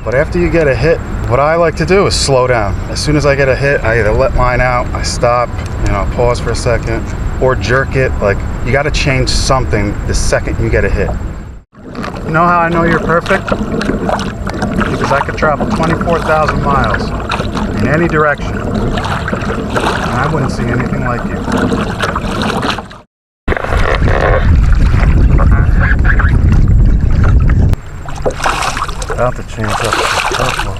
But after you get a hit, what I like to do is slow down. As soon as I get a hit, I either let line out, I stop, pause for a second, or jerk it. Like, you got to change something the second you get a hit. You know how I know you're perfect? Because I could travel 24,000 miles in any direction, and I wouldn't see anything like you. About to change up the purple.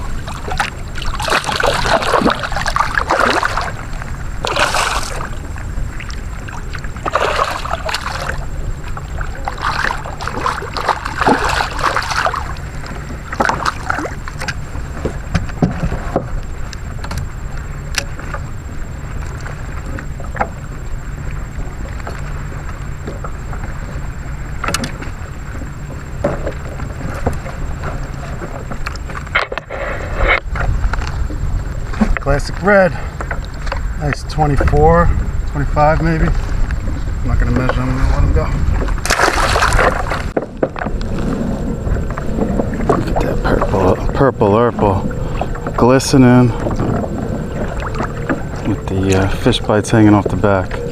Classic red, nice 24, 25 maybe. I'm not gonna measure, I'm gonna let him go. Look at that purple, glistening with the fish bites hanging off the back.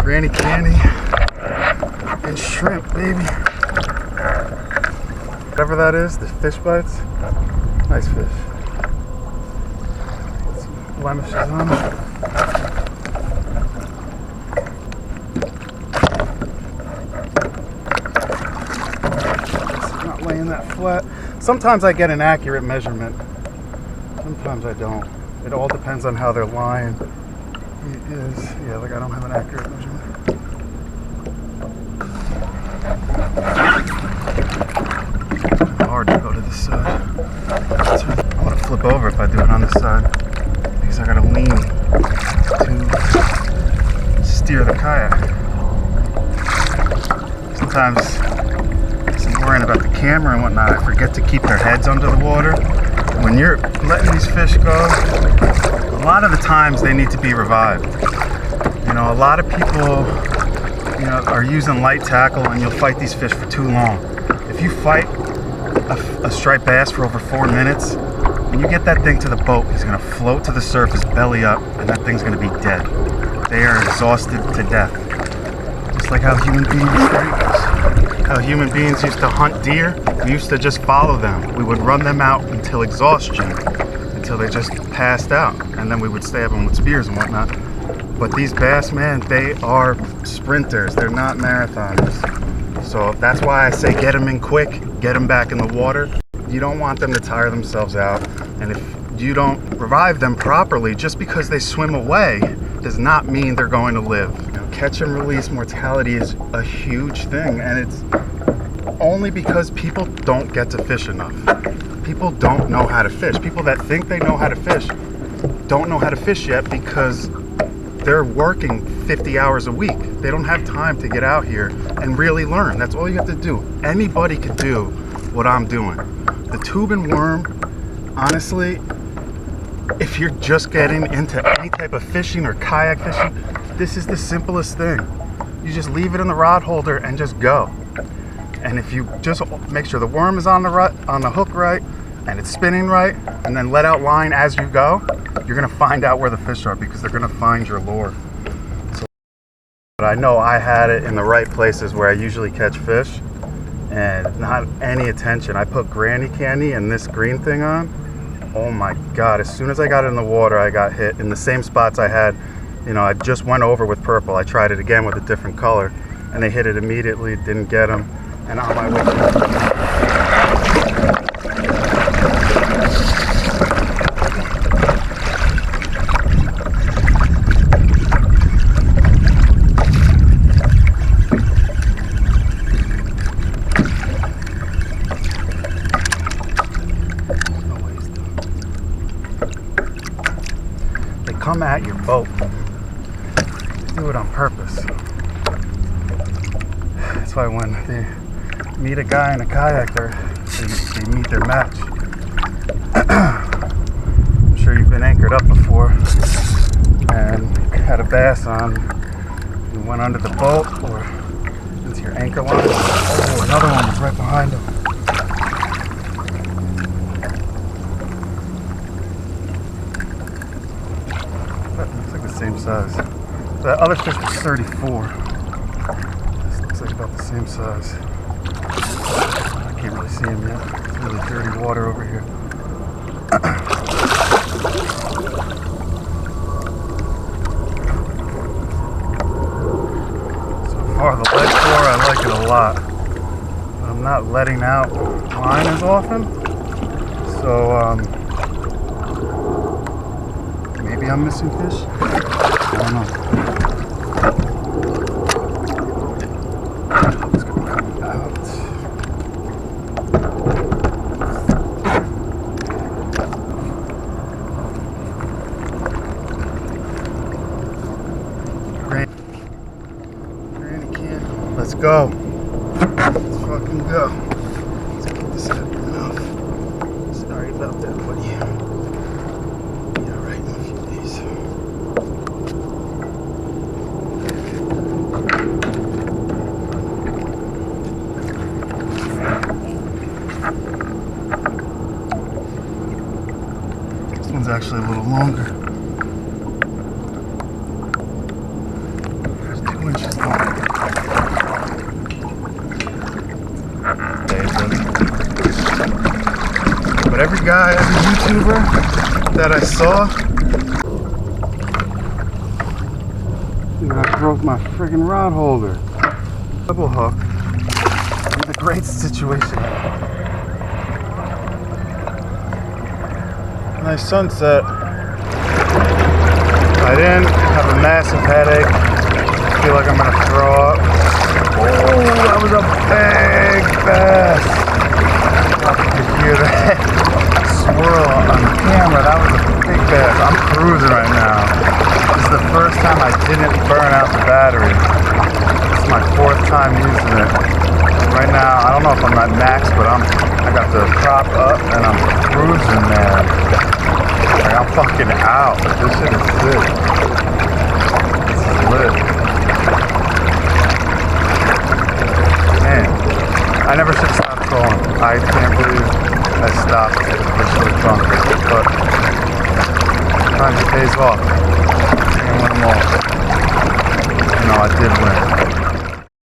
Granny candy and shrimp, baby. Whatever that is, the fish bites. Nice fish. Some blemishes on it. It's not laying that flat. Sometimes I get an accurate measurement. Sometimes I don't. It all depends on how they're lying. It is, yeah, like I don't have an accurate measurement. Hard to go to this side. I'm gonna flip over if I do it on this side because I gotta lean to steer the kayak. Sometimes, as I'm worrying about the camera and whatnot, I forget to keep their heads under the water. When you're letting these fish go, a lot of the times they need to be revived. A lot of people, are using light tackle and you'll fight these fish for too long. If you fight a striped bass for over 4 minutes, when you get that thing to the boat, he's gonna float to the surface, belly up, and that thing's gonna be dead. They are exhausted to death. Just like how human beings used to hunt deer. We used to just follow them. We would run them out until exhaustion, until they just passed out, and then we would stab them with spears and whatnot. But these bass, man, they are sprinters. They're not marathoners. So that's why I say get them in quick, get them back in the water. You don't want them to tire themselves out. And if you don't revive them properly, just because they swim away does not mean they're going to live. Catch and release mortality is a huge thing, and it's only because people don't get to fish enough. People don't know how to fish. People that think they know how to fish don't know how to fish yet because they're working 50 hours a week. They don't have time to get out here and really learn. That's all you have to do. Anybody could do what I'm doing. The tube and worm, honestly, if you're just getting into any type of fishing or kayak fishing, this is the simplest thing. You just leave it in the rod holder and just go. And if you just make sure the worm is on the hook right, and it's spinning right, and then let out line as you go, you're gonna find out where the fish are, because they're gonna find your lure. So, but I know I had it in the right places where I usually catch fish, and not any attention. I put granny candy and this green thing on. Oh my God, as soon as I got it in the water, I got hit in the same spots I had, I just went over with purple. I tried it again with a different color, and they hit it immediately, didn't get them, and on my way to come at your boat. They do it on purpose. That's why when they meet a guy in a kayak, they meet their match. I'm sure you've been anchored up before and had a bass on. You went under the boat or into your anchor line. Oh, another one was right behind him. Same size. The other fish was 34. This looks like about the same size. I can't really see him yet. It's really dirty water over here. So far the lead core, I like it a lot. But I'm not letting out line as often. So maybe I'm missing fish. I don't know. It's gonna be coming out. Granny can. Let's go. Let's fucking go. Let's get this out of your mouth. Sorry about that, buddy. Yeah, right in a few days. This one's actually a little longer. There's 2 inches long. But every guy, every YouTuber that I saw, I broke my friggin' rod holder. Double hook. With a great situation. Nice sunset. I didn't have a massive headache. I feel like I'm gonna throw up. Oh, that was a big bass. You could hear that swirl on the camera. That was a big bass. I'm cruising right now. This is the first time I didn't burn out the battery. This is my 4th time using it. Right now, I don't know if I'm at max, but I got the prop up and I'm cruising, man. Like, I'm fucking out. This shit is sick. This is lit. Man, I never should stop trolling. I can't believe I stopped officially drunk. But sometimes it pays off. I can't win them all. No, I did win.